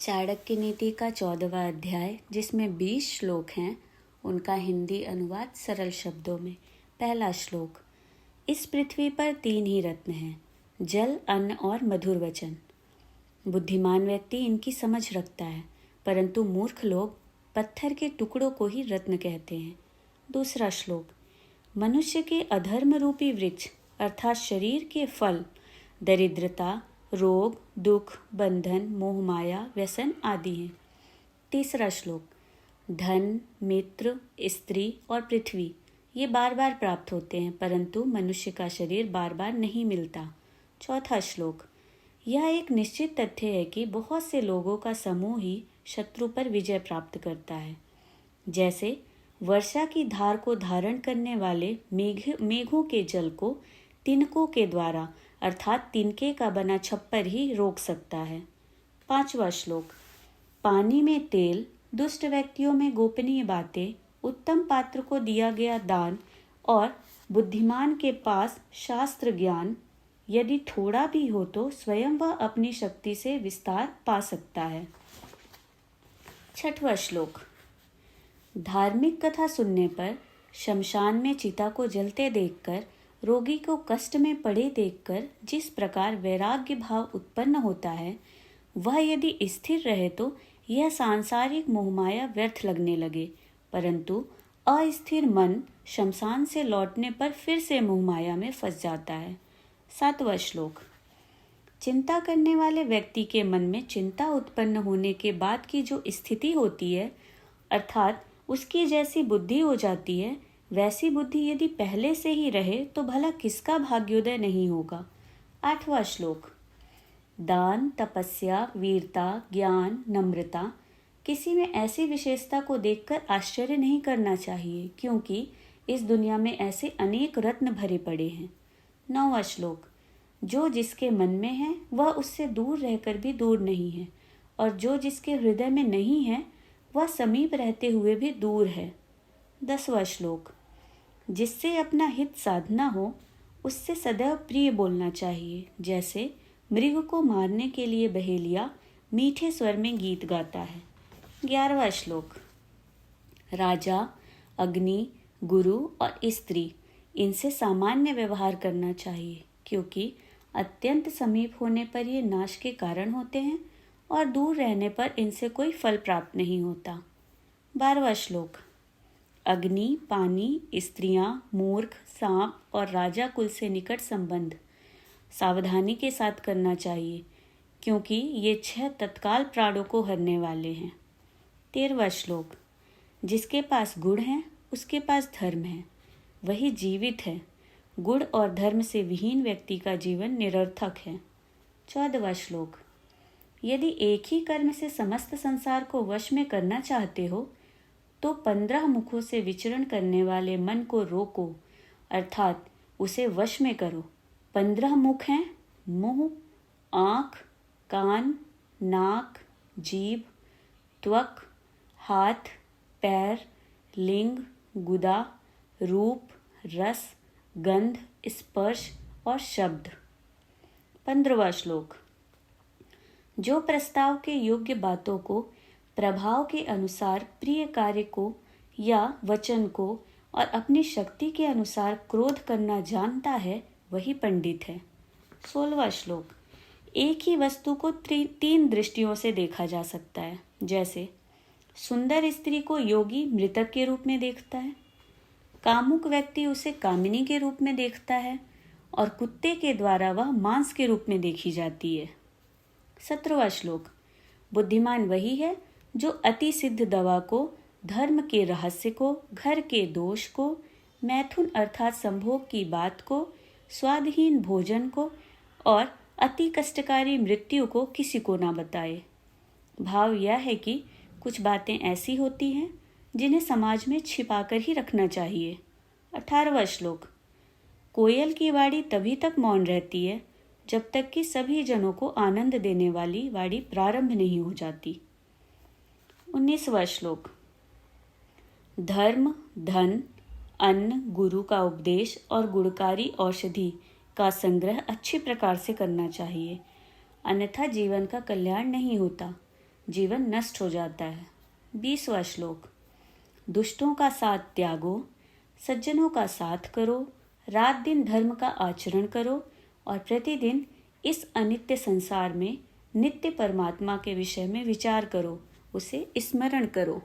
चाणक्य नीति का 14वां अध्याय, जिसमें 20 श्लोक हैं, उनका हिंदी अनुवाद सरल शब्दों में। पहला श्लोक। इस पृथ्वी पर 3 ही रत्न हैं, जल, अन्न और मधुर वचन। बुद्धिमान व्यक्ति इनकी समझ रखता है, परंतु मूर्ख लोग पत्थर के टुकड़ों को ही रत्न कहते हैं। दूसरा श्लोक। मनुष्य के अधर्म रूपी वृक्ष अर्थात शरीर के फल दरिद्रता, रोग, दुख, बंधन, मोह, माया, व्यसन आदि हैं। तीसरा श्लोक। धन, मित्र, स्त्री और पृथ्वी ये बार बार प्राप्त होते हैं, परंतु मनुष्य का शरीर बार बार नहीं मिलता। चौथा श्लोक। यह एक निश्चित तथ्य है कि बहुत से लोगों का समूह ही शत्रु पर विजय प्राप्त करता है। जैसे वर्षा की धार को धारण करने वाले मेघों के जल को तिनकों के द्वारा अर्थात तिनके का बना छप्पर ही रोक सकता है। पांचवा श्लोक। पानी में तेल, दुष्ट व्यक्तियों में गोपनीय बातें, उत्तम पात्र को दिया गया दान और बुद्धिमान के पास शास्त्र ज्ञान यदि थोड़ा भी हो तो स्वयं वह अपनी शक्ति से विस्तार पा सकता है। छठवां श्लोक। धार्मिक कथा सुनने पर, शमशान में चिता को जलते देखकर, रोगी को कष्ट में पड़े देखकर जिस प्रकार वैराग्य भाव उत्पन्न होता है, वह यदि स्थिर रहे तो यह सांसारिक मोहमाया व्यर्थ लगने लगे, परंतु अस्थिर मन शमशान से लौटने पर फिर से मोहमाया में फंस जाता है। सातवां श्लोक। चिंता करने वाले व्यक्ति के मन में चिंता उत्पन्न होने के बाद की जो स्थिति होती है, अर्थात उसकी जैसी बुद्धि हो जाती है, वैसी बुद्धि यदि पहले से ही रहे तो भला किसका भाग्योदय नहीं होगा। आठवां श्लोक। दान, तपस्या, वीरता, ज्ञान, नम्रता, किसी में ऐसी विशेषता को देखकर आश्चर्य नहीं करना चाहिए, क्योंकि इस दुनिया में ऐसे अनेक रत्न भरे पड़े हैं। नौवां श्लोक। जो जिसके मन में है वह उससे दूर रहकर भी दूर नहीं है, और जो जिसके हृदय में नहीं है वह समीप रहते हुए भी दूर है। 10वां श्लोक। जिससे अपना हित साधना हो उससे सदैव प्रिय बोलना चाहिए, जैसे मृग को मारने के लिए बहेलिया मीठे स्वर में गीत गाता है। 11वां श्लोक। राजा, अग्नि, गुरु और स्त्री इनसे सामान्य व्यवहार करना चाहिए, क्योंकि अत्यंत समीप होने पर ये नाश के कारण होते हैं और दूर रहने पर इनसे कोई फल प्राप्त नहीं होता। 12वां श्लोक। अग्नि, पानी, स्त्रियां, मूर्ख, सांप और राजा कुल से निकट संबंध सावधानी के साथ करना चाहिए, क्योंकि ये 6 तत्काल प्राणों को हरने वाले हैं। 13वां श्लोक। जिसके पास गुण है उसके पास धर्म है, वही जीवित है। गुण और धर्म से विहीन व्यक्ति का जीवन निरर्थक है। 14वां श्लोक। यदि एक ही कर्म से समस्त संसार को वश में करना चाहते हो तो 15 मुखों से विचरण करने वाले मन को रोको, अर्थात उसे वश में करो। 15 मुख हैं: मुंह, आँख, कान, नाक, जीभ, त्वक, हाथ, पैर, लिंग, गुदा, रूप, रस, गंध, स्पर्श और शब्द। 15वां श्लोक। जो प्रस्ताव के योग्य बातों को प्रभाव के अनुसार प्रिय कार्य को या वचन को और अपनी शक्ति के अनुसार क्रोध करना जानता है, वही पंडित है। 16वां श्लोक। एक ही वस्तु को 3 दृष्टियों से देखा जा सकता है, जैसे सुंदर स्त्री को योगी मृतक के रूप में देखता है, कामुक व्यक्ति उसे कामिनी के रूप में देखता है, और कुत्ते के द्वारा वह मांस के रूप में देखी जाती है। 17वां श्लोक। बुद्धिमान वही है जो अति सिद्ध दवा को, धर्म के रहस्य को, घर के दोष को, मैथुन अर्थात संभोग की बात को, स्वादहीन भोजन को और अति कष्टकारी मृत्यु को किसी को ना बताए। भाव यह है कि कुछ बातें ऐसी होती हैं जिन्हें समाज में छिपाकर ही रखना चाहिए। 18वां श्लोक। कोयल की वाणी तभी तक मौन रहती है जब तक कि सभी जनों को आनंद देने वाली वाणी प्रारंभ नहीं हो जाती। 19वां श्लोक। धर्म, धन, अन्न, गुरु का उपदेश और गुणकारी औषधि का संग्रह अच्छी प्रकार से करना चाहिए, अन्यथा जीवन का कल्याण नहीं होता। जीवन नष्ट हो जाता है। 20वां श्लोक। दुष्टों का साथ त्यागो, सज्जनों का साथ करो, रात दिन धर्म का आचरण करो और प्रतिदिन इस अनित्य संसार में नित्य परमात्मा के विषय में विचार करो, उसे स्मरण करो।